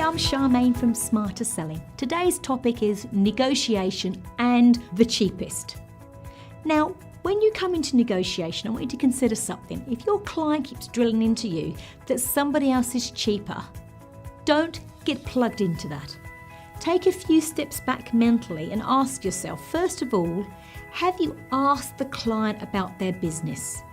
I'm Charmaine from Smarter Selling. Today's topic is negotiation and the cheapest. Now, when you come into negotiation, I want you to consider something. If your client keeps drilling into you that somebody else is cheaper, don't get plugged into that. Take a few steps back mentally and ask yourself, first of all, have you asked the client about their business?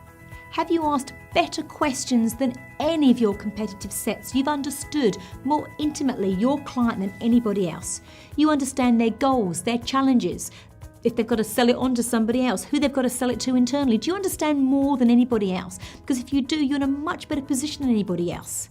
Have you asked better questions than any of your competitive sets? You've understood more intimately your client than anybody else. You understand their goals, their challenges, if they've got to sell it on to somebody else, who they've got to sell it to internally. Do you understand more than anybody else? Because if you do, you're in a much better position than anybody else.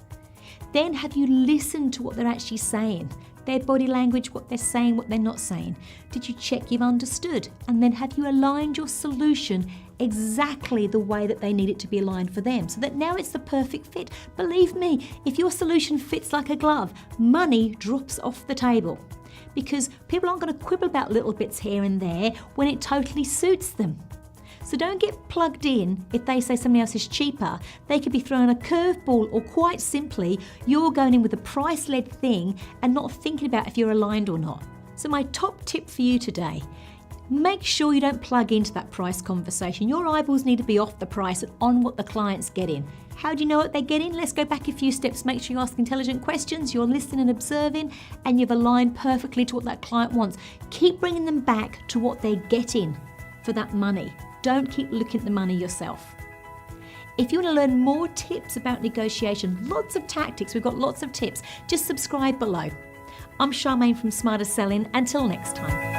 Then have you listened to what they're actually saying? Their body language, what they're saying, what they're not saying. Did you check you've understood? And then have you aligned your solution exactly the way that they need it to be aligned for them, so that now it's the perfect fit? Believe me, if your solution fits like a glove, money drops off the table, because people aren't going to quibble about little bits here and there when it totally suits them. So don't get plugged in if they say somebody else is cheaper. They could be throwing a curveball, or quite simply, you're going in with a price-led thing and not thinking about if you're aligned or not. So my top tip for you today, make sure you don't plug into that price conversation. Your eyeballs need to be off the price and on what the client's getting. How do you know what they're getting? Let's go back a few steps. Make sure you ask intelligent questions, you're listening and observing, and you've aligned perfectly to what that client wants. Keep bringing them back to what they're getting for that money. Don't keep looking at the money yourself. If you want to learn more tips about negotiation, lots of tactics, we've got lots of tips, just subscribe below. I'm Charmaine from Smarter Selling. Until next time.